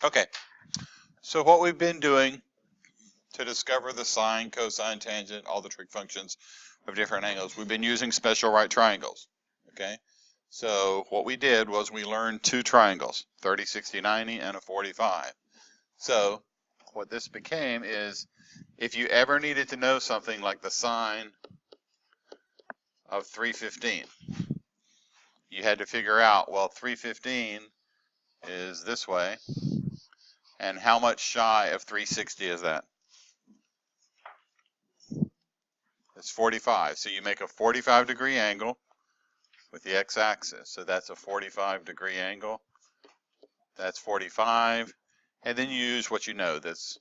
Okay, so what we've been doing to discover the sine, cosine, tangent, all the trig functions of different angles, we've been using special right triangles. Okay, so what we did was we learned two triangles, 30, 60, 90, and a 45. So what this became is, if you ever needed to know something like the sine of 315, you had to figure out, well, 315 is this way, and how much shy of 360 is that? It's 45. So you make a 45-degree angle with the x-axis. So that's a 45-degree angle. That's 45. And then you use what you know. That's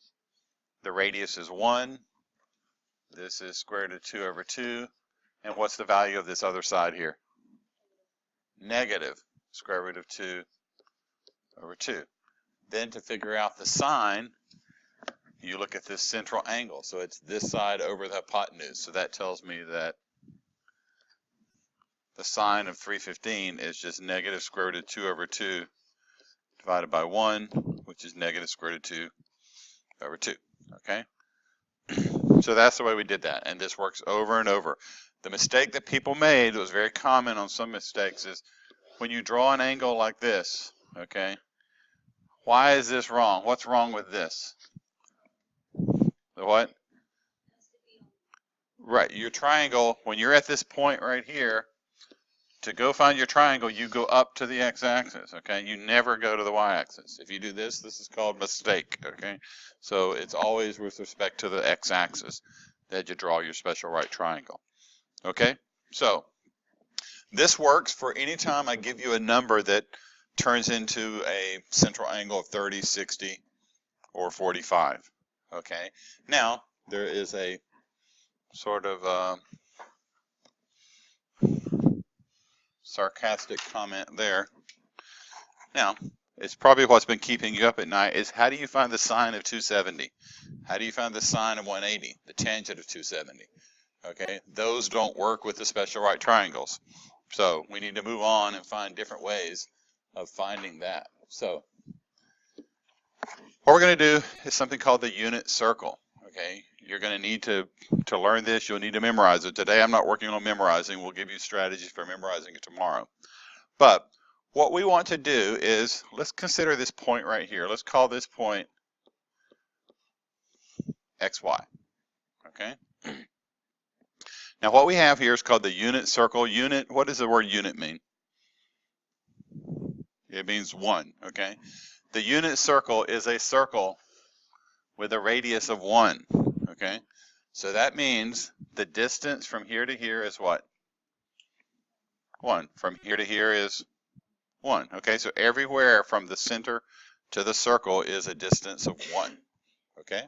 the radius is 1. This is square root of 2 over 2. And what's the value of this other side here? Negative square root of 2 over 2. Then to figure out the sine, you look at this central angle. So it's this side over the hypotenuse. So that tells me that the sine of 315 is just negative square root of 2 over 2 divided by 1, which is negative square root of 2 over 2. Okay? So that's the way we did that. And this works over and over. The mistake that people made, that was very common on some mistakes, is when you draw an angle like this, okay, why is this wrong? What's wrong with this? The what? Right, your triangle, when you're at this point right here, to go find your triangle, you go up to the x-axis, okay? You never go to the y-axis. If you do this, this is called mistake, okay? So it's always with respect to the x-axis that you draw your special right triangle, okay? So this works for any time I give you a number that turns into a central angle of 30, 60, or 45, okay? Now, there is a sort of sarcastic comment there. Now, it's probably what's been keeping you up at night is, how do you find the sine of 270? How do you find the sine of 180? The tangent of 270? Okay, those don't work with the special right triangles. So we need to move on and find different ways of finding that. So what we're going to do is something called the unit circle. Okay, you're going to need to learn this. You'll need to memorize it. Today I'm not working on memorizing. We'll give you strategies for memorizing it tomorrow. But what we want to do is, let's consider this point right here. Let's call this point XY. Okay. Now what we have here is called the unit circle. Unit, what does the word unit mean? It means 1, okay? The unit circle is a circle with a radius of 1, okay? So that means the distance from here to here is what? 1. From here to here is 1, okay? So everywhere from the center to the circle is a distance of 1, okay?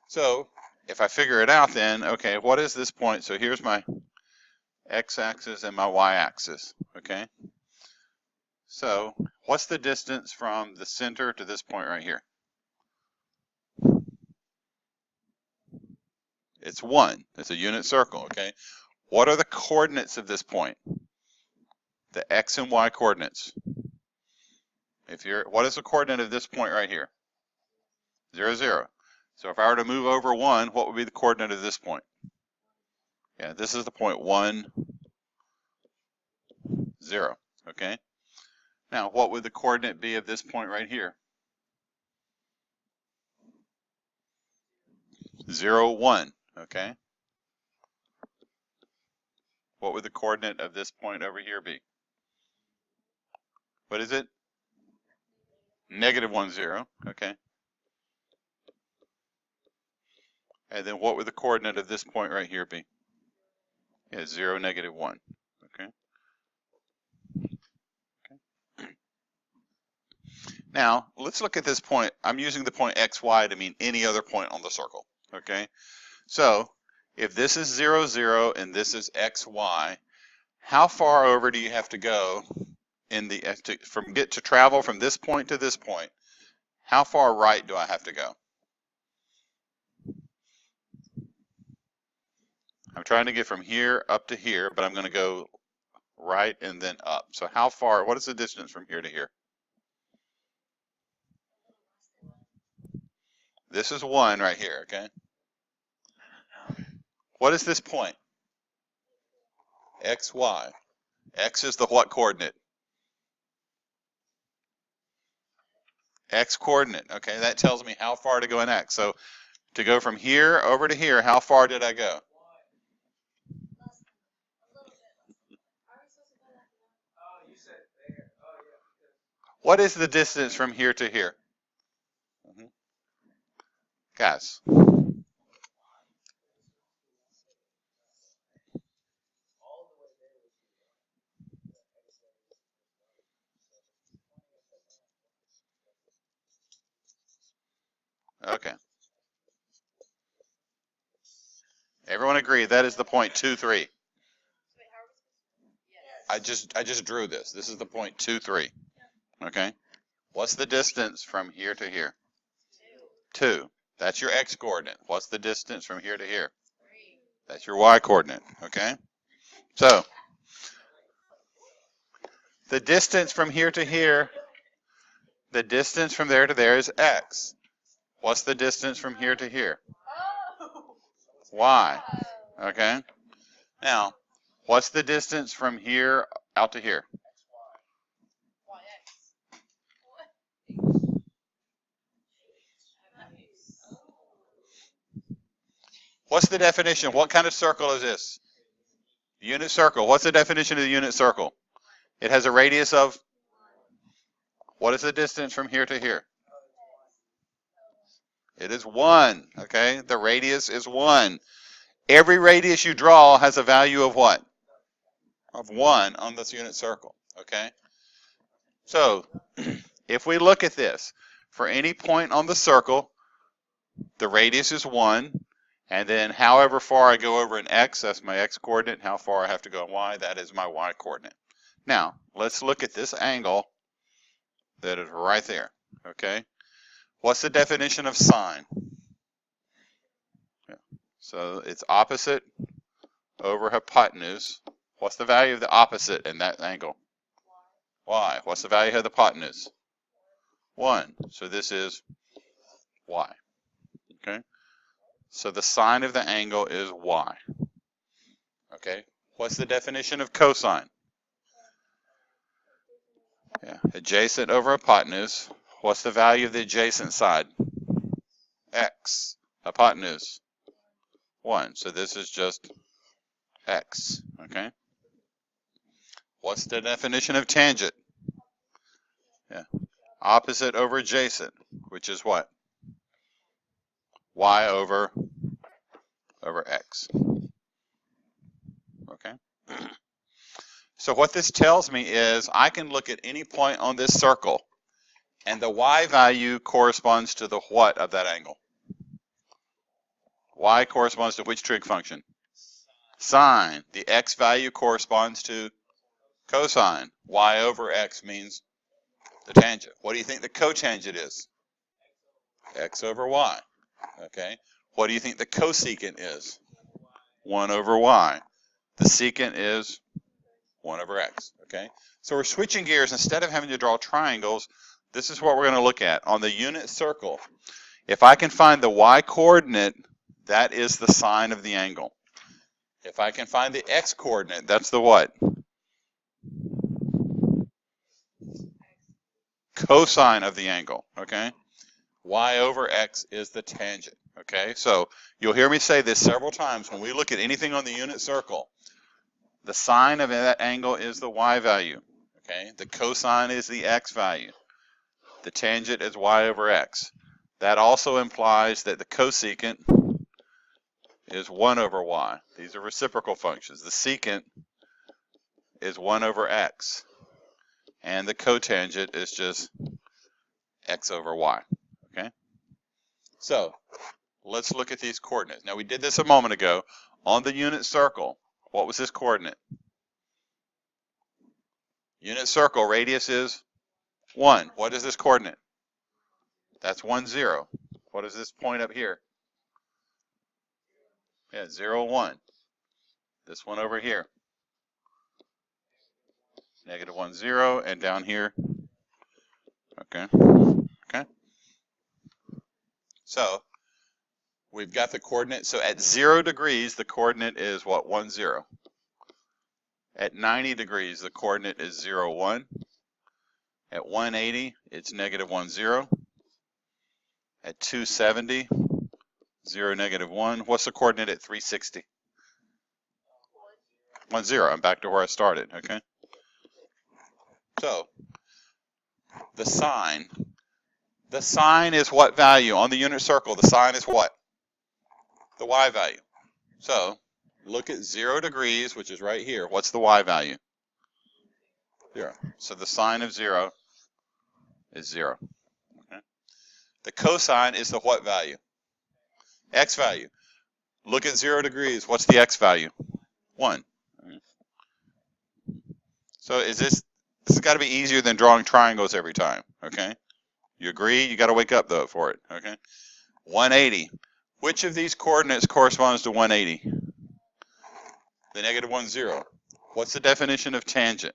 So if I figure it out then, okay, what is this point? So here's my x-axis and my y-axis, okay? So what's the distance from the center to this point right here? It's 1. It's a unit circle, okay? What are the coordinates of this point? The x and y coordinates. What is the coordinate of this point right here? 0, 0. So if I were to move over 1, what would be the coordinate of this point? Yeah, this is the point 1, 0, okay? Now, what would the coordinate be of this point right here? 0, 1, okay? What would the coordinate of this point over here be? What is it? Negative 1, 0, okay? And then what would the coordinate of this point right here be? Yeah, 0, negative 1, okay? Now, let's look at this point. I'm using the point xy to mean any other point on the circle, okay? So, if this is 0, 0, and this is xy, how far over do you have to go in the to travel from this point to this point? How far right do I have to go? I'm trying to get from here up to here, but I'm going to go right and then up. So how far, what is the distance from here to here? This is 1 right here, okay? What is this point? X, Y. X is the what coordinate? X coordinate, okay? That tells me how far to go in X. So to go from here over to here, how far did I go? What is the distance from here to here? Guys. Okay. Everyone agree that is the point 2, 3. I just drew this. This is the point 2, 3. Okay. What's the distance from here to here? 2. That's your X coordinate. What's the distance from here to here? That's your Y coordinate. Okay. So the distance from here to here, the distance from there to there is X. What's the distance from here to here? Y. Okay. Now, what's the distance from here out to here? What's the definition? What kind of circle is this? Unit circle. What's the definition of the unit circle? It has a radius of, what is the distance from here to here? It is 1, okay? The radius is 1. Every radius you draw has a value of what? Of 1 on this unit circle, okay? So, if we look at this, for any point on the circle, the radius is 1, and then however far I go over in X, that's my X coordinate. How far I have to go in Y, that is my Y coordinate. Now, let's look at this angle that is right there, okay? What's the definition of sine? Yeah. So it's opposite over hypotenuse. What's the value of the opposite in that angle? Y. What's the value of the hypotenuse? 1. So this is Y. Okay? So the sine of the angle is Y. Okay? What's the definition of cosine? Yeah. Adjacent over hypotenuse. What's the value of the adjacent side? X. Hypotenuse. 1. So this is just X. Okay? What's the definition of tangent? Yeah. Opposite over adjacent, which is what? Y over X. Okay? So what this tells me is I can look at any point on this circle, and the Y value corresponds to the what of that angle? Y corresponds to which trig function? Sine. The X value corresponds to cosine. Y over X means the tangent. What do you think the cotangent is? X over Y. Okay. What do you think the cosecant is? 1 over Y. The secant is 1 over X. Okay. So we're switching gears. Instead of having to draw triangles, this is what we're going to look at. On the unit circle, if I can find the Y coordinate, that is the sine of the angle. If I can find the X coordinate, that's the what? Cosine of the angle, okay? Y over X is the tangent, okay? So you'll hear me say this several times when we look at anything on the unit circle. The sine of that angle is the Y value, okay? The cosine is the X value. The tangent is Y over X. That also implies that the cosecant is 1 over Y. These are reciprocal functions. The secant is 1 over X. And the cotangent is just X over Y. Okay? So, let's look at these coordinates. Now, we did this a moment ago. On the unit circle, what was this coordinate? Unit circle, radius is 1. What is this coordinate? That's 1, 0. What is this point up here? Yeah, 0, 1. This one over here. Negative 1, 0. And down here. Okay. Okay. So we've got the coordinate. So at 0 degrees, the coordinate is what? 1, 0. At 90 degrees, the coordinate is 0, 1. At 180, it's negative 1, 0. At 270, 0, negative 1. What's the coordinate at 360? 1, 0. I'm back to where I started, okay? So the sine is what value? On the unit circle, the sine is what? The y value. So look at 0 degrees, which is right here. What's the y value? 0. So the sine of 0 is 0. Okay. The cosine is the what value? X value. Look at 0 degrees. What's the x value? 1. Okay. So this has got to be easier than drawing triangles every time, okay? You agree? You got to wake up though for it, okay? 180. Which of these coordinates corresponds to 180? The negative 1, 0. What's the definition of tangent?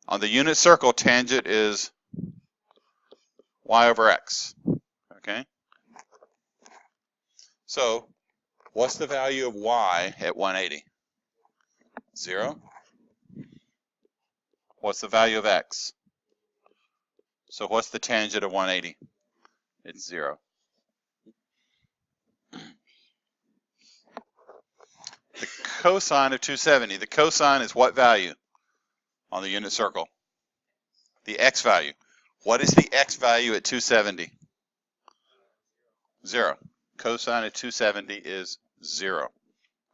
On the unit circle, tangent is y over x, okay? So what's the value of y at 180? 0. What's the value of x? So what's the tangent of 180? It's 0. The cosine of 270. The cosine is what value on the unit circle? The x value. What is the x value at 270? 0. Cosine of 270 is 0.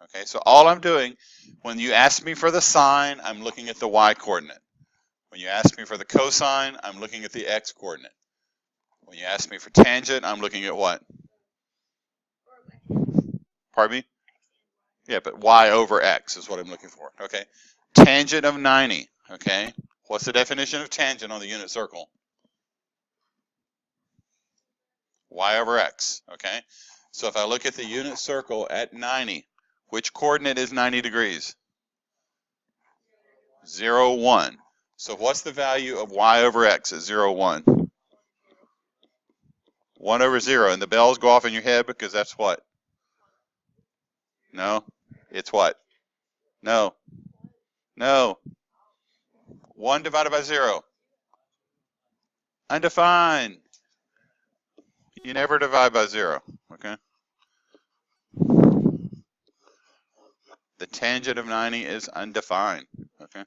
Okay, so all I'm doing, when you ask me for the sine, I'm looking at the y coordinate. When you ask me for the cosine, I'm looking at the x coordinate. When you ask me for tangent, I'm looking at what? Pardon me? Yeah, but y over x is what I'm looking for. Okay. Tangent of 90. Okay. What's the definition of tangent on the unit circle? Y over x. Okay. So if I look at the unit circle at 90, which coordinate is 90 degrees? 0, 1. So what's the value of y over x at 0, 1? 1 over 0. And the bells go off in your head because that's what? No. It's what? No. No. 1 divided by 0. Undefined. You never divide by 0. Okay. The tangent of 90 is undefined. Okay.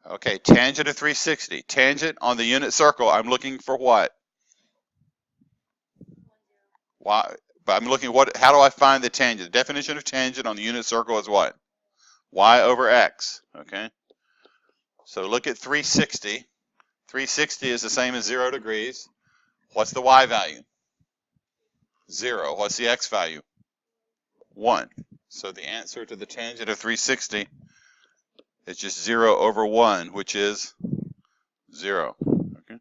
Okay, tangent of 360. Tangent on the unit circle, I'm looking for what? Why? But I'm looking what? How do I find the tangent? The definition of tangent on the unit circle is what? Y over x. Okay. So look at 360. 360 is the same as 0 degrees. What's the y value? 0. What's the x value? 1. So the answer to the tangent of 360 is just 0 over 1, which is 0. Okay.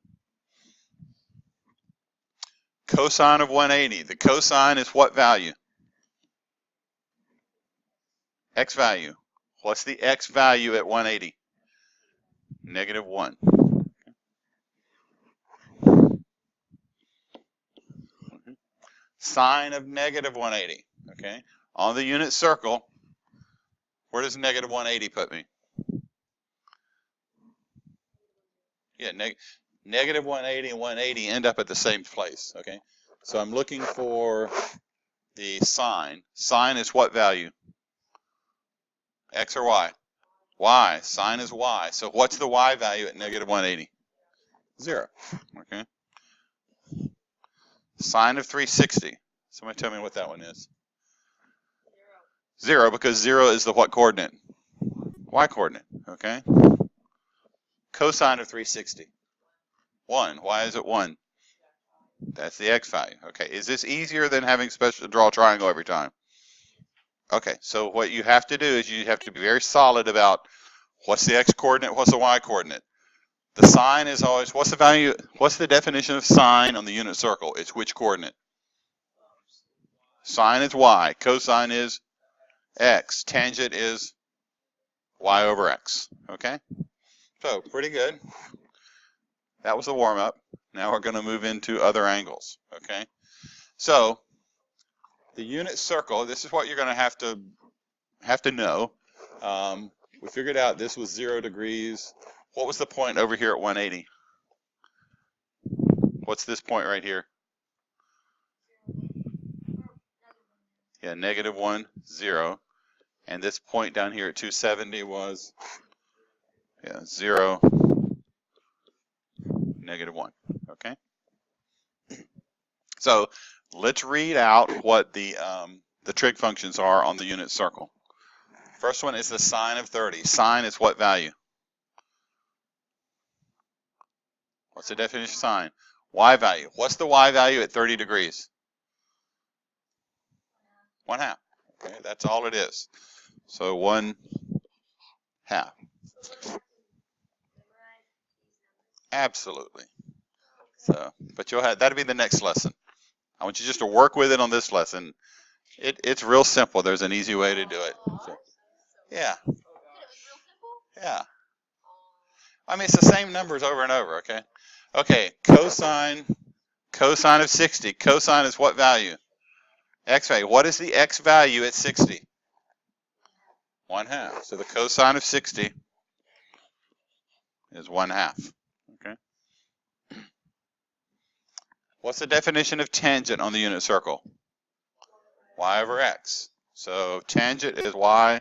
Cosine of 180. The cosine is what value? X value. What's the x value at 180? Negative 1. Okay. Sine of negative 180. Okay. On the unit circle, where does negative 180 put me? Yeah, negative 180 and 180 end up at the same place. Okay. So I'm looking for the sine. Sine is what value? X or y? Y. Sine is y. So what's the y value at negative 180? 0. Okay. Sine of 360. Somebody tell me what that one is. 0, because 0 is the what coordinate? Y coordinate. Okay. Cosine of 360. 1. Why is it 1? That's the x value. Okay. Is this easier than having to draw a triangle every time? Okay. So what you have to do is you have to be very solid about what's the x coordinate, what's the y coordinate. The sine is always, what's the value, what's the definition of sine on the unit circle? It's which coordinate? Sine is y. Cosine is x. Tangent is y over x. Okay? So, pretty good. That was the warm-up. Now we're going to move into other angles, okay? So the unit circle, this is what you're going to have to know. We figured out this was 0 degrees. What was the point over here at 180? What's this point right here? Yeah, -1, 0. And this point down here at 270 was 0, -1. Okay. So let's read out what the trig functions are on the unit circle. First one is the sine of 30. Sine is what value? What's the definition of sine? Y value. What's the y value at 30 degrees? 1/2. Okay, that's all it is. So 1/2. Absolutely. So, but you'll have that'll be the next lesson. I want you just to work with it on this lesson. It's real simple. There's an easy way to do it. So, yeah. Yeah. I mean, it's the same numbers over and over, okay? Okay, cosine of 60. Cosine is what value? X value. What is the x value at 60? 1/2. So the cosine of 60 is 1/2. Okay. What's the definition of tangent on the unit circle? Y over x. So tangent is y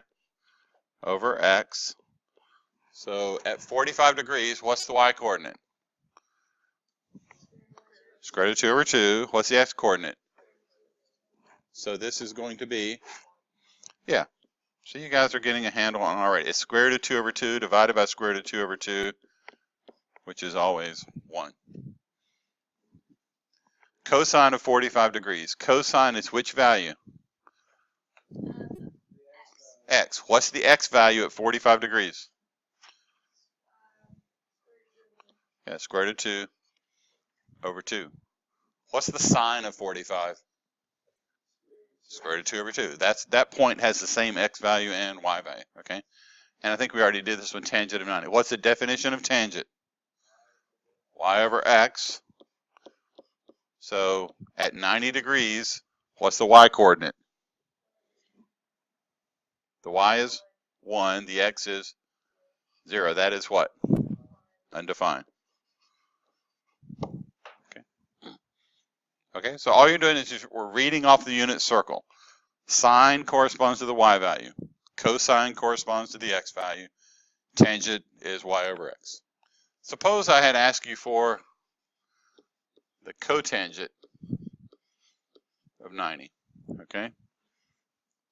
over x. So at 45 degrees, what's the y coordinate? Square root of 2 over 2. What's the x coordinate? So this is going to be, yeah. So you guys are getting a handle on already. It's square root of 2 over 2 divided by square root of 2 over 2, which is always 1. Cosine of 45 degrees. Cosine is which value? X. What's the x value at 45 degrees? Yeah, square root of 2 over 2. What's the sine of 45? Square root of 2 over 2. That point has the same x value and y value, okay? And I think we already did this one, tangent of 90. What's the definition of tangent? Y over x. So at 90 degrees, what's the y coordinate? The y is 1, the x is 0. That is what? Undefined. Okay. Okay, so all you're doing is we're reading off the unit circle. Sine corresponds to the y value. Cosine corresponds to the x value. Tangent is y over x. Suppose I had asked you for the cotangent of 90, okay?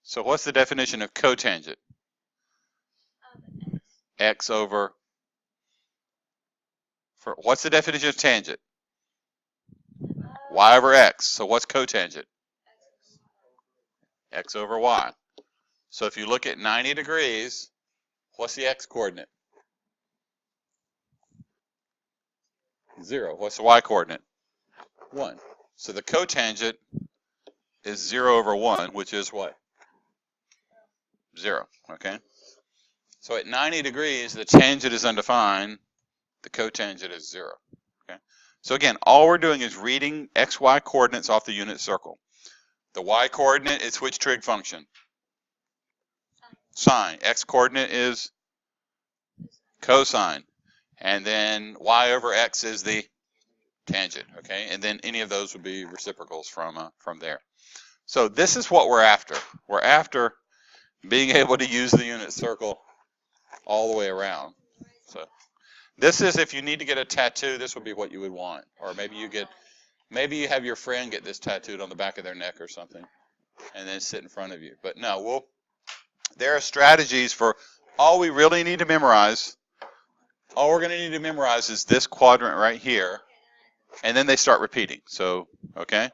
So what's the definition of cotangent? X over, what's the definition of tangent? Y over x. So what's cotangent? X over y. So if you look at 90 degrees, what's the x coordinate? 0. What's the y coordinate? 1. So the cotangent is 0 over 1, which is what? 0, okay? So at 90 degrees, the tangent is undefined, the cotangent is 0, okay? So again, all we're doing is reading x, y coordinates off the unit circle. The y coordinate is which trig function? Sine. X coordinate is cosine. And then y over x is the tangent, okay? And then any of those would be reciprocals from there. So this is what we're after. We're after being able to use the unit circle all the way around. So this is, if you need to get a tattoo, this would be what you would want. Or maybe you have your friend get this tattooed on the back of their neck or something, and then sit in front of you. But no, there are strategies for all we really need to memorize. All we're going to need to memorize is this quadrant right here, and then they start repeating. So, okay?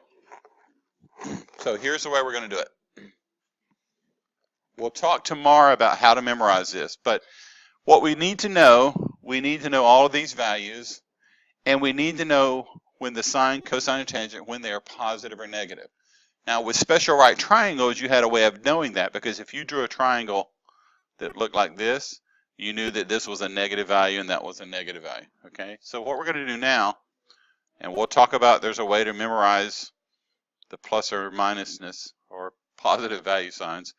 So here's the way we're going to do it. We'll talk tomorrow about how to memorize this, but what we need to know all of these values, and we need to know when the sine, cosine, and tangent, when they are positive or negative. Now, with special right triangles, you had a way of knowing that, because if you drew a triangle that looked like this, you knew that this was a negative value and that was a negative value, okay? So what we're going to do now And we'll talk about there's a way to memorize the plus or minusness or positive value signs.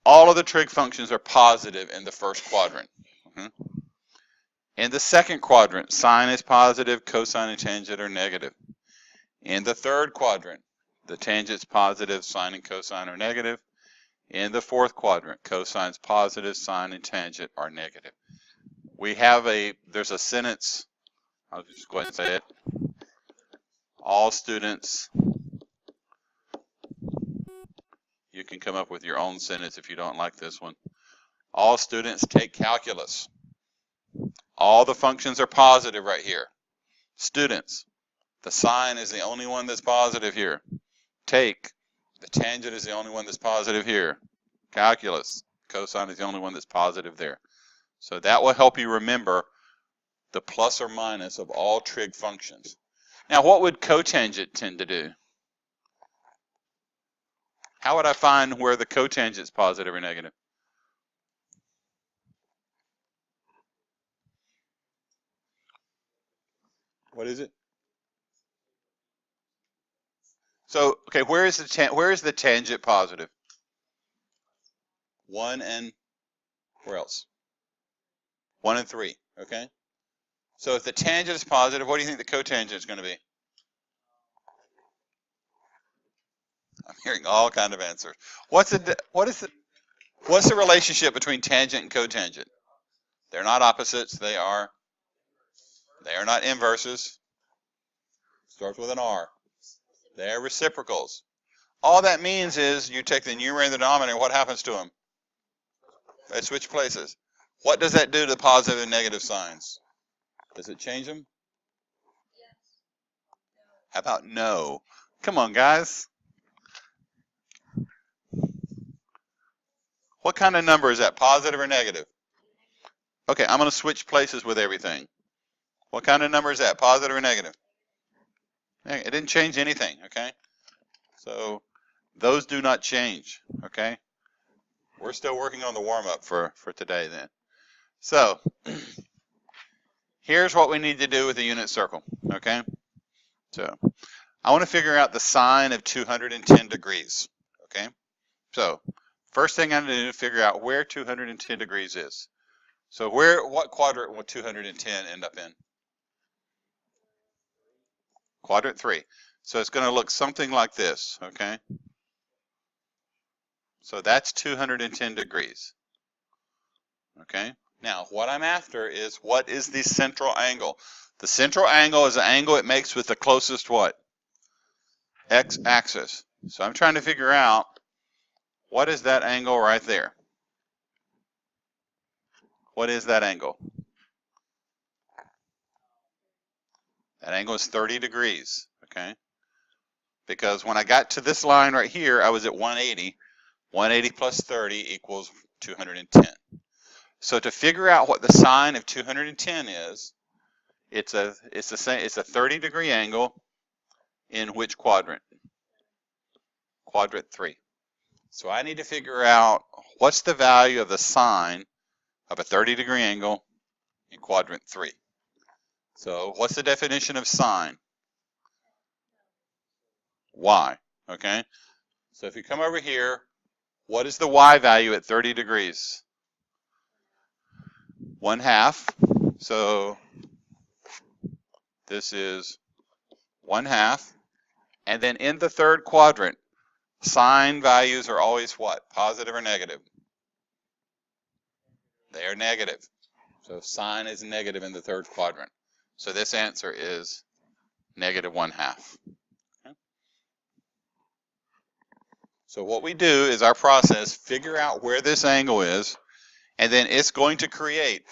All of the trig functions are positive in the first quadrant. In the second quadrant, sine is positive, cosine and tangent are negative. In the third quadrant, the tangent's positive, sine and cosine are negative. In the fourth quadrant, cosine's positive, sine and tangent are negative. There's a sentence, I'll just go ahead and say it. All students, you can come up with your own sentence if you don't like this one. All students take calculus. All the functions are positive right here. Students, the sine is the only one that's positive here. Take, the tangent is the only one that's positive here. Calculus, cosine is the only one that's positive there. So that will help you remember the plus or minus of all trig functions. Now, what would cotangent tend to do? How would I find where the cotangent is positive or negative? What is it? So, okay, where is the tangent positive? 1 and where else? 1 and 3, okay? So if the tangent is positive, what do you think the cotangent is going to be? I'm hearing all kind of answers. What's the relationship between tangent and cotangent? They're not opposites. They are not inverses. Starts with an R. They're reciprocals. All that means is you take the numerator and the denominator. What happens to them? They switch places. What does that do to positive and negative signs? Does it change them? How about no? Come on, guys. What kind of number is that, positive or negative? Okay, I'm going to switch places with everything. What kind of number is that, positive or negative? It didn't change anything, okay? So those do not change, okay? We're still working on the warm-up for today then. So here's what we need to do with the unit circle, okay? So I want to figure out the sine of 210 degrees, okay? So first thing I'm going to do is figure out where 210 degrees is. So what quadrant will 210 end up in? Quadrant 3. So it's going to look something like this, okay? So that's 210 degrees, okay? Now, what I'm after is what is the central angle? The central angle is the angle it makes with the closest what? X-axis. So I'm trying to figure out what is that angle right there? What is that angle? That angle is 30 degrees, okay? Because when I got to this line right here, I was at 180. 180 plus 30 equals 210. So to figure out what the sine of 210 is, it's a 30-degree angle in which quadrant? Quadrant 3. So I need to figure out what's the value of the sine of a 30-degree angle in quadrant 3. So what's the definition of sine? Y, okay? So if you come over here, what is the y value at 30 degrees? 1/2. So this is 1/2. And then in the third quadrant, sine values are always what? Positive or negative? They are negative. So sine is negative in the third quadrant. So this answer is negative 1/2. Okay. So what we do is our process, figure out where this angle is, and then it's going to create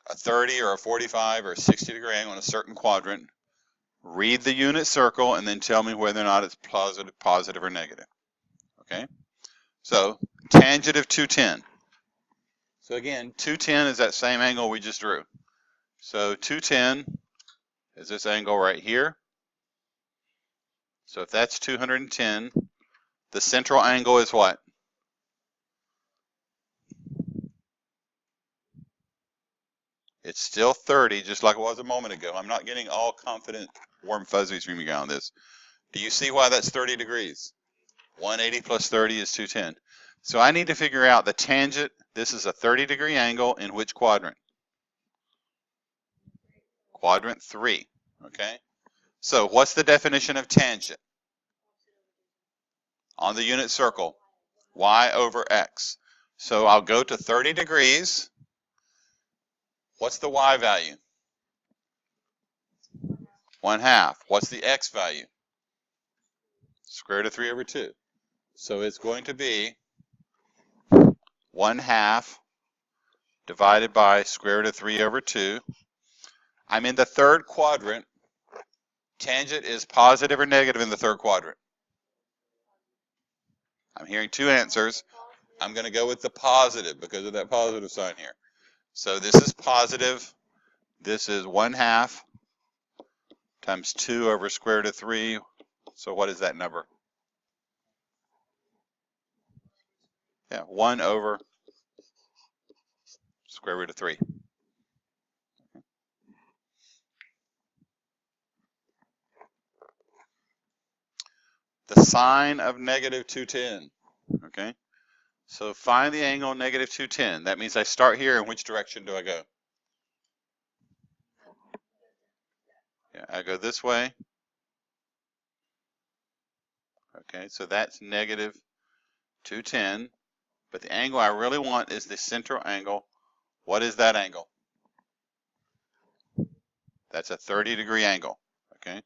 a 30 or a 45 or a 60-degree angle in a certain quadrant. Read the unit circle and then tell me whether or not it's positive or negative. Okay? So tangent of 210. So again, 210 is that same angle we just drew. So 210 is this angle right here. So if that's 210, the central angle is what? It's still 30, just like it was a moment ago. I'm not getting all confident, warm fuzzies from you guys on this. Do you see why that's 30 degrees? 180 plus 30 is 210. So I need to figure out the tangent. This is a 30-degree angle in which quadrant? Quadrant 3, okay? So what's the definition of tangent? On the unit circle, y over x. So I'll go to 30 degrees. What's the y value? 1/2. What's the x value? Square root of 3 over 2. So it's going to be 1/2 divided by square root of 3 over 2. I'm in the third quadrant. Tangent is positive or negative in the third quadrant? I'm hearing two answers. I'm going to go with the positive because of that positive sign here. So this is positive. This is 1/2 times 2 over square root of 3. So what is that number? Yeah, 1 over square root of 3. The sine of negative 210. Okay, so find the angle negative 210. That means I start here. In which direction do I go? Yeah, I go this way. Okay, so that's negative 210. But the angle I really want is the central angle. What is that angle? That's a 30-degree angle. Okay,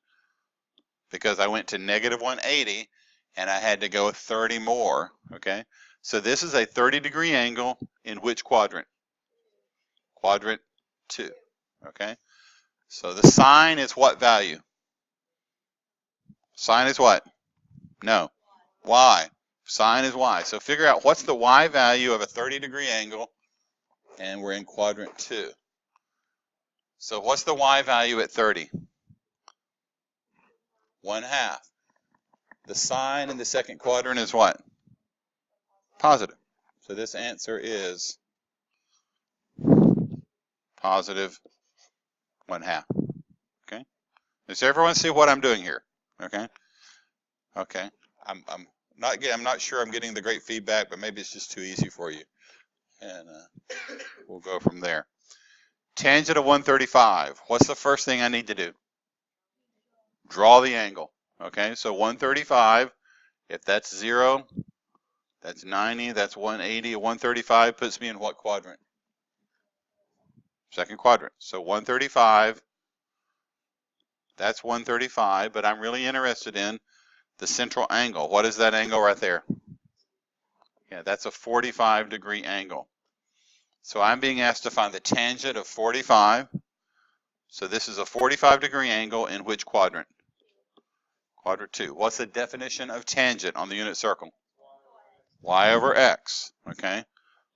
because I went to negative 180 and I had to go 30 more. Okay, so this is a 30-degree angle in which quadrant? Quadrant 2. Okay, so the sine is what value? Sine is what? No, y. Sine is y. So figure out what's the y value of a 30-degree angle, and we're in quadrant 2. So what's the y value at 30? 1/2. The sine in the second quadrant is what? Positive. So this answer is positive 1/2. Okay. Does everyone see what I'm doing here? Okay. Okay. I'm not sure I'm getting the great feedback, but maybe it's just too easy for you, and we'll go from there. Tangent of 135. What's the first thing I need to do? Draw the angle. Okay. So 135. If that's 0, that's 90. That's 180. 135 puts me in what quadrant? Second quadrant. So 135. That's 135, but I'm really interested in the central angle. What is that angle right there? Yeah, that's a 45-degree angle. So I'm being asked to find the tangent of 45. So this is a 45-degree angle in which quadrant? Quadrant 2. What's the definition of tangent on the unit circle? Y over x. Okay.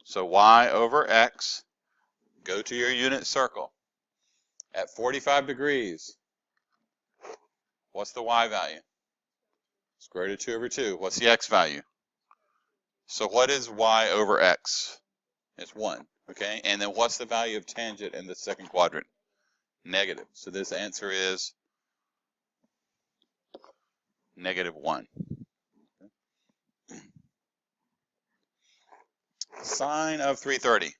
So y over x. Go to your unit circle. At 45 degrees, what's the y value? Square root of 2 over 2. What's the x value? So what is y over x? It's 1. Okay, and then what's the value of tangent in the second quadrant? Negative. So this answer is -1. Sine of 330.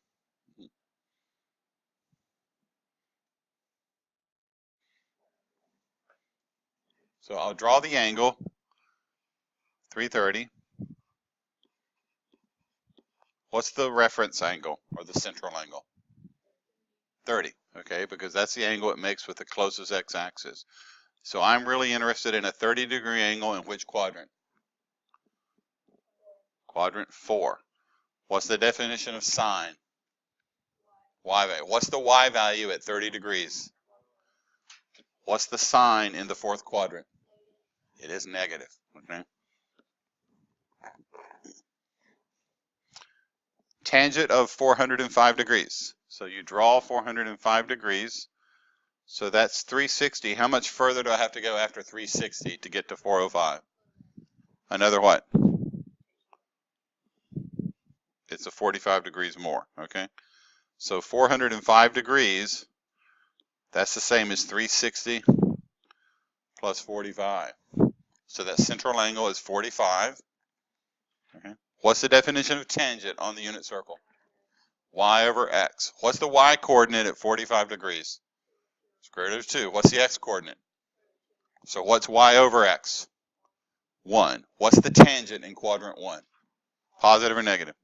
So I'll draw the angle 330. What's the reference angle or the central angle? 30. Okay, because that's the angle it makes with the closest x-axis. So I'm really interested in a 30-degree angle in which quadrant? Quadrant 4. What's the definition of sine? Y value. What's the y value at 30 degrees? What's the sine in the fourth quadrant? It is negative. Okay. Tangent of 405 degrees. So you draw 405 degrees. So that's 360. How much further do I have to go after 360 to get to 405? Another what? It's a 45 degrees more. Okay. So 405 degrees, that's the same as 360 plus 45. So that central angle is 45. Okay. What's the definition of tangent on the unit circle? Y over x. What's the y coordinate at 45 degrees? Square root of 2. What's the x coordinate? So what's y over x? 1. What's the tangent in quadrant 1? Positive or negative?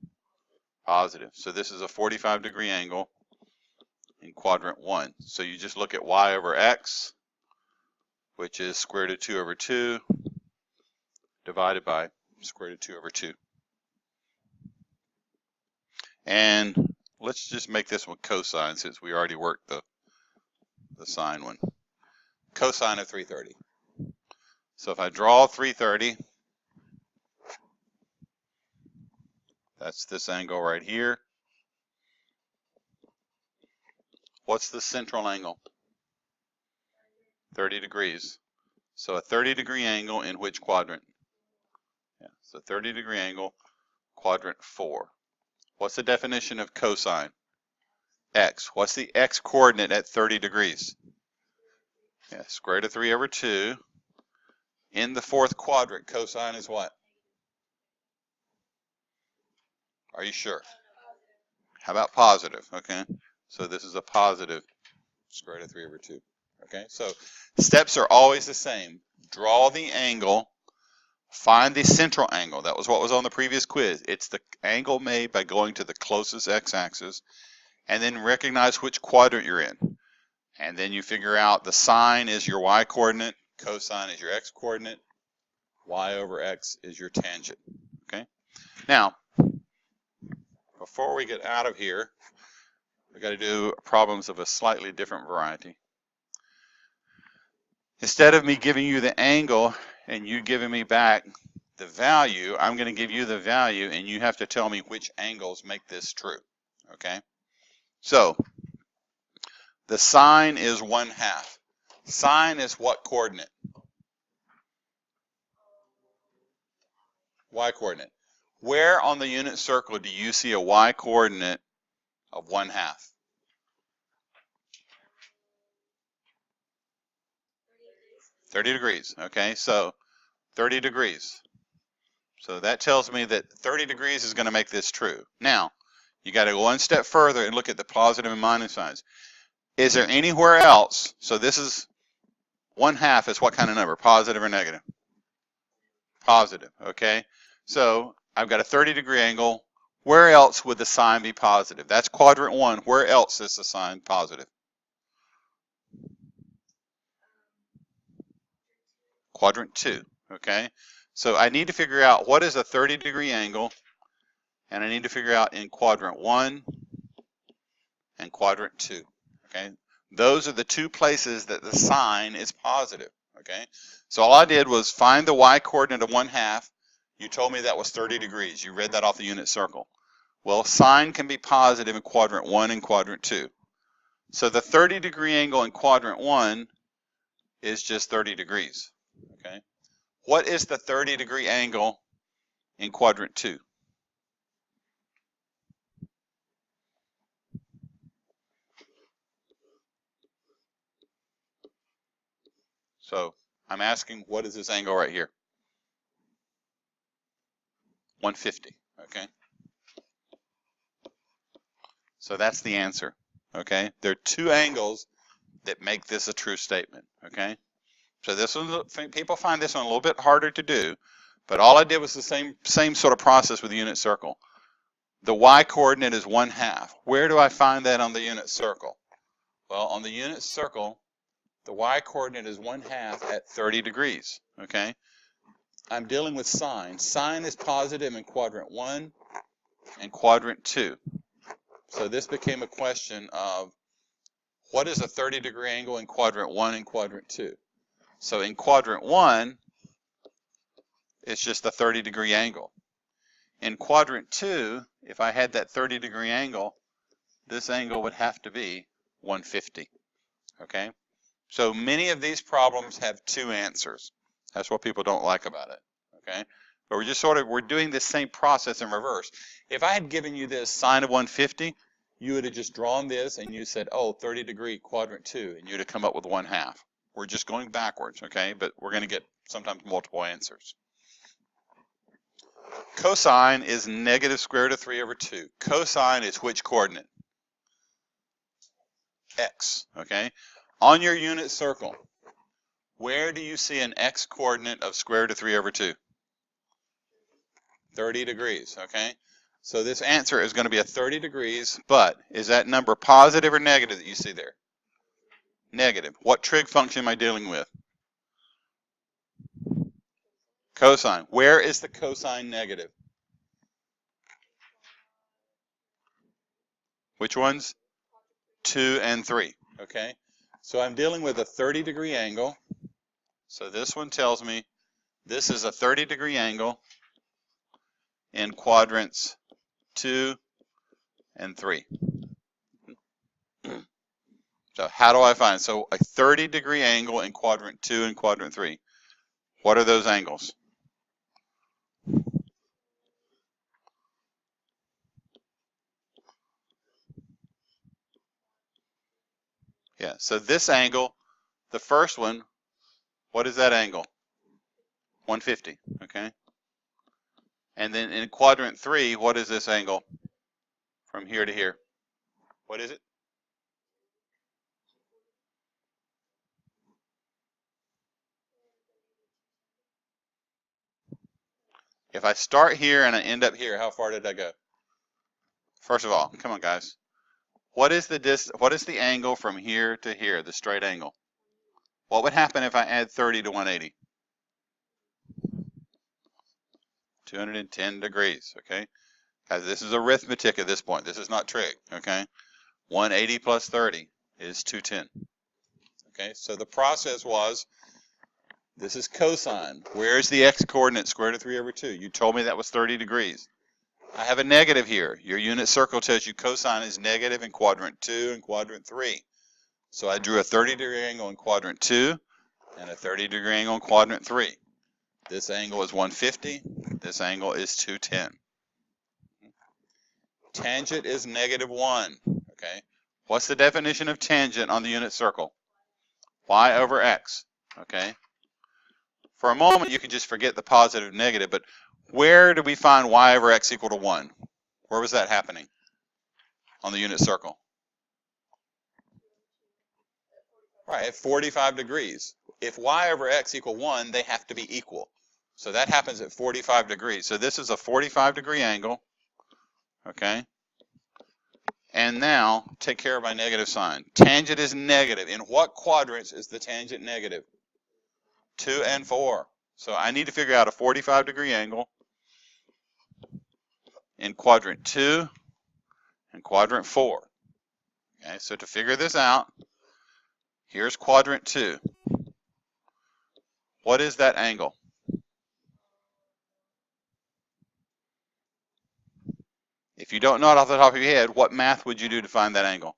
Positive. So this is a 45-degree angle in quadrant 1. So you just look at y over x, which is square root of 2 over 2, divided by square root of 2 over 2. And let's just make this one cosine since we already worked the sine one. Cosine of 330. So if I draw 330, that's this angle right here. What's the central angle? 30 degrees. So a 30-degree angle in which quadrant? Yeah, so 30-degree angle, quadrant 4. What's the definition of cosine? X. What's the x coordinate at 30 degrees? Yeah, square root of 3 over 2. In the fourth quadrant, cosine is what? Are you sure? How about positive? Okay, so this is a positive square root of 3 over 2. Okay, so steps are always the same. Draw the angle, find the central angle. That was what was on the previous quiz. It's the angle made by going to the closest x-axis, and then recognize which quadrant you're in. And then you figure out the sine is your y-coordinate, cosine is your x-coordinate, y over x is your tangent. Okay. Now, before we get out of here, we've got to do problems of a slightly different variety. Instead of me giving you the angle and you giving me back the value, I'm going to give you the value and you have to tell me which angles make this true. Okay? So, the sine is 1/2. Sine is what coordinate? Y coordinate. Where on the unit circle do you see a y coordinate of 1/2? 30 degrees. Okay, so 30 degrees. So that tells me that 30 degrees is going to make this true. Now, you got to go one step further and look at the positive and minus signs. Is there anywhere else? So this is 1/2 is what kind of number? Positive or negative? Positive. Okay. So I've got a 30-degree angle. Where else would the sign be positive? That's quadrant 1. Where else is the sign positive? Quadrant 2. Okay. So I need to figure out what is a 30-degree angle, and I need to figure out in quadrant 1 and quadrant 2. Okay. Those are the two places that the sign is positive. Okay. So all I did was find the y coordinate of 1/2. You told me that was 30 degrees. You read that off the unit circle. Well, sine can be positive in quadrant 1 and quadrant 2. So the 30-degree angle in quadrant 1 is just 30 degrees. Okay. What is the 30-degree angle in quadrant 2? So I'm asking, what is this angle right here? 150. Okay. So that's the answer. Okay. There are two angles that make this a true statement. Okay. So this one, people find this one a little bit harder to do, but all I did was the same sort of process with the unit circle. The y coordinate is 1/2. Where do I find that on the unit circle? Well, on the unit circle, the y coordinate is 1/2 at 30 degrees. Okay. I'm dealing with sine. Sine is positive in quadrant 1 and quadrant 2. So this became a question of what is a 30-degree angle in quadrant 1 and quadrant 2? So in quadrant 1, it's just a 30-degree angle. In quadrant 2, if I had that 30-degree angle, this angle would have to be 150. Okay? So many of these problems have two answers. That's what people don't like about it. Okay? But we're just we're doing this same process in reverse. If I had given you this sine of 150, you would have just drawn this and you said, oh, 30-degree quadrant 2, and you'd have come up with 1/2. We're just going backwards, okay? But we're going to get sometimes multiple answers. Cosine is negative square root of 3 over 2. Cosine is which coordinate? X, okay? On your unit circle, where do you see an x coordinate of square root of 3 over 2? 30 degrees, okay? So this answer is going to be a 30 degrees, but is that number positive or negative that you see there? Negative. What trig function am I dealing with? Cosine. Where is the cosine negative? Which ones? 2 and 3, okay? So I'm dealing with a 30-degree angle. So this one tells me this is a 30-degree angle in quadrants 2 and 3. So how do I find it? So a 30-degree angle in quadrant 2 and quadrant 3. What are those angles? Yeah, so this angle, the first one, what is that angle? 150, okay? And then in quadrant 3, what is this angle from here to here? What is it? If I start here and I end up here, how far did I go? First of all, come on guys. What is the angle from here to here, the straight angle? What would happen if I add 30 to 180? 210 degrees, okay? Guys, this is arithmetic at this point. This is not trig, okay? 180 plus 30 is 210. Okay, so the process was, this is cosine. Where's the x-coordinate, square root of 3 over 2? You told me that was 30 degrees. I have a negative here. Your unit circle tells you cosine is negative in quadrant 2 and quadrant 3. So I drew a 30-degree angle in quadrant 2 and a 30-degree angle in quadrant 3. This angle is 150. This angle is 210. Tangent is negative 1. Okay. What's the definition of tangent on the unit circle? Y over x. Okay. For a moment, you can just forget the positive and negative, but where do we find y over x equal to 1? Where was that happening on the unit circle? Right, at 45 degrees. If y over x equal 1, they have to be equal. So that happens at 45 degrees. So this is a 45-degree angle. Okay. And now, take care of my negative sign. Tangent is negative. In what quadrants is the tangent negative? 2 and 4. So I need to figure out a 45-degree angle in quadrant 2 and quadrant 4. Okay, so to figure this out, here's quadrant 2. What is that angle? If you don't know it off the top of your head, what math would you do to find that angle?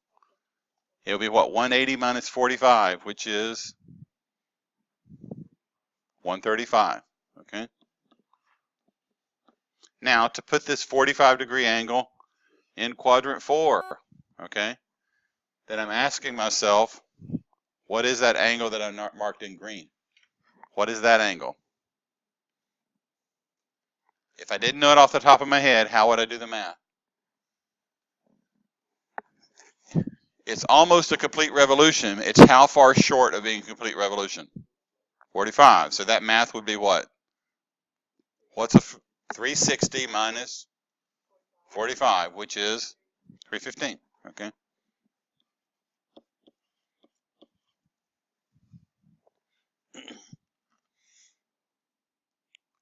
It'll be what? 180 minus 45, which is 135. Okay. Now, to put this 45-degree angle in quadrant 4, okay, then I'm asking myself, what is that angle that I marked in green? What is that angle? If I didn't know it off the top of my head, how would I do the math? It's almost a complete revolution. It's how far short of being a complete revolution? 45. So that math would be what? What's a 360 minus 45, which is 315, okay?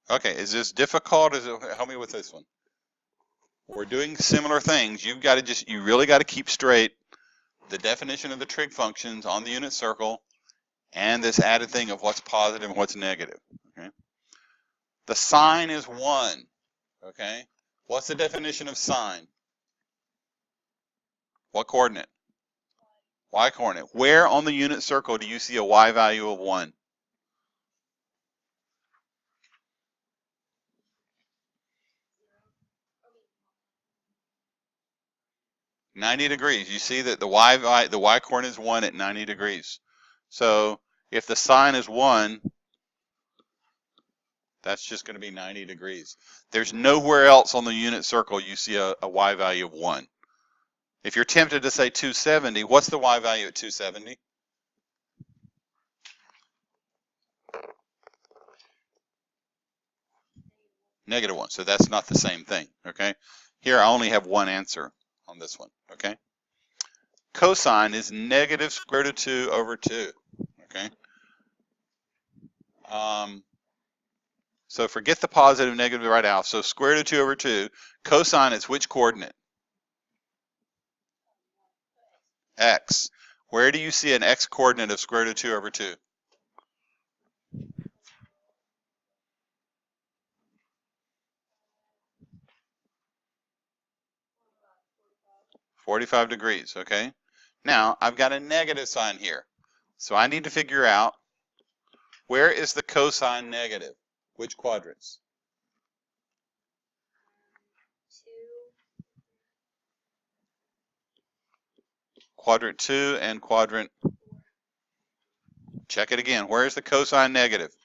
Okay, is this difficult? Help me with this one. We're doing similar things. You really got to keep straight the definition of the trig functions on the unit circle and this added thing of what's positive and what's negative, okay? The sine is 1, okay? What's the definition of sine? What coordinate? Y coordinate. Where on the unit circle do you see a y value of 1? 90 degrees. You see that the y coordinate is 1 at 90 degrees. So if the sine is 1, that's just going to be 90 degrees. There's nowhere else on the unit circle you see a y value of 1. If you're tempted to say 270, what's the y value at 270? -1. So that's not the same thing, okay? Here I only have one answer on this one, okay? Cosine is negative square root of 2 over 2, okay? So forget the positive, negative right out. So square root of 2 over 2. Cosine is which coordinate? X. Where do you see an x coordinate of square root of 2 over 2? -45 degrees, okay? Now, I've got a negative sign here. So I need to figure out, where is the cosine negative? Which quadrants? Quadrant 2 and quadrant. Check it again. Where is the cosine negative?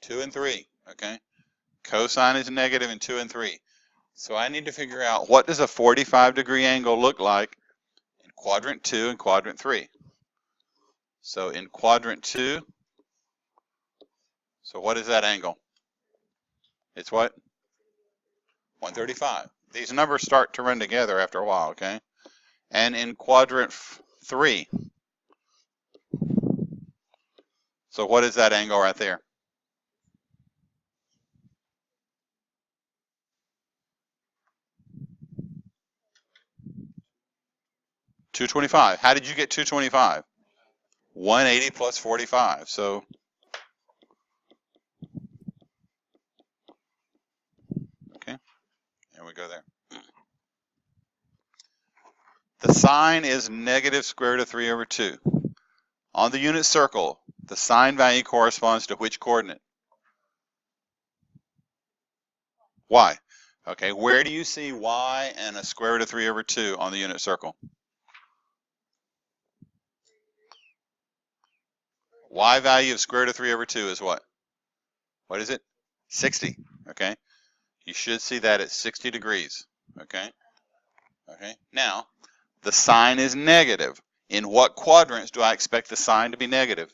2 and 3, okay? Cosine is negative in 2 and 3. So I need to figure out, what does a 45-degree angle look like in quadrant 2 and quadrant 3? So in quadrant 2, so what is that angle? It's what? 135. These numbers start to run together after a while, okay? And in quadrant 3, so what is that angle right there? $225. How did you get 225? 180 plus 45. So okay, and we go there. The sine is negative square root of 3 over 2. On the unit circle, the sine value corresponds to which coordinate? Y. Okay, where do you see y and a square root of 3 over 2 on the unit circle? Y value of square root of 3 over 2 is what? What is it? 60. Okay. You should see that at 60 degrees. Okay. Okay. Now, the sine is negative. In what quadrants do I expect the sine to be negative?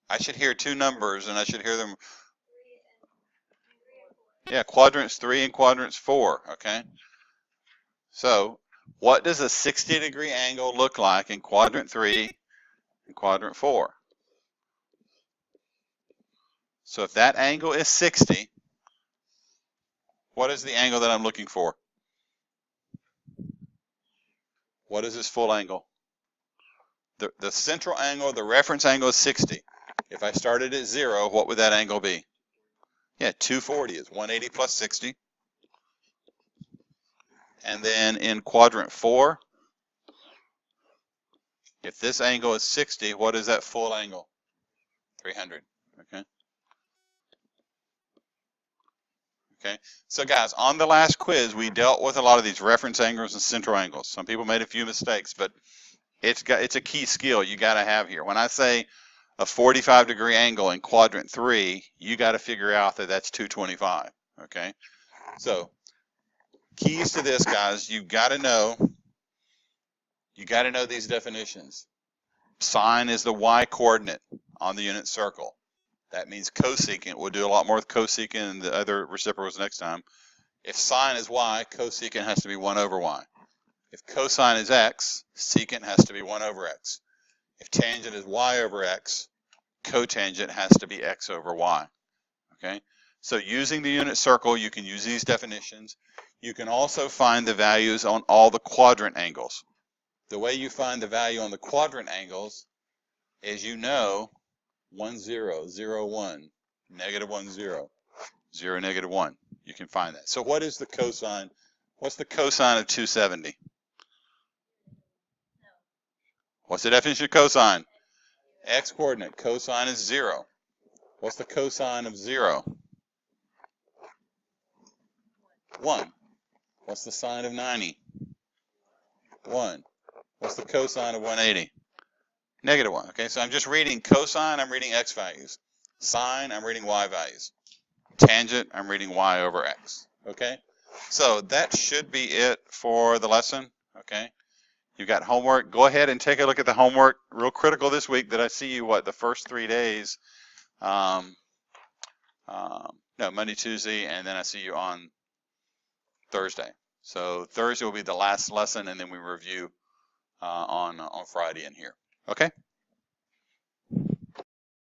I should hear two numbers, and I should hear them. Yeah, quadrants 3 and quadrants 4. Okay. So, what does a 60-degree angle look like in quadrant 3 and quadrant 4? So if that angle is 60, what is the angle that I'm looking for? What is this full angle? The central angle, the reference angle is 60. If I started at 0, what would that angle be? Yeah, 240 is 180 plus 60. And then in quadrant 4, if this angle is 60, what is that full angle? 300. Okay. Okay. So guys, on the last quiz, we dealt with a lot of these reference angles and central angles. Some people made a few mistakes, but it's a key skill you got to have here. When I say a 45-degree angle in quadrant 3, you got to figure out that that's 225. Okay. So keys to this, guys, you got to know these definitions. Sine is the y coordinate on the unit circle. That means cosecant. We'll do a lot more with cosecant and the other reciprocals next time. If sine is y, cosecant has to be 1 over y. If cosine is x, secant has to be 1 over x. If tangent is y over x, cotangent has to be x over y. Okay? So using the unit circle, you can use these definitions. You can also find the values on all the quadrant angles. The way you find the value on the quadrant angles is 1, 0, 0, 1, negative 1, 0, 0, negative 1. You can find that. So what is the cosine? What's the cosine of 270? What's the definition of cosine? X coordinate. Cosine is 0. What's the cosine of 0? 1. What's the sine of 90? 1. What's the cosine of 180? -1. Okay, so I'm just reading cosine, I'm reading x values. Sine, I'm reading y values. Tangent, I'm reading y over x. Okay, so that should be it for the lesson. Okay, you got homework. Go ahead and take a look at the homework. Real critical this week that I see you, the first 3 days. No, Monday, Tuesday, and then I see you on Thursday. So Thursday will be the last lesson, and then we review on Friday in here. Okay.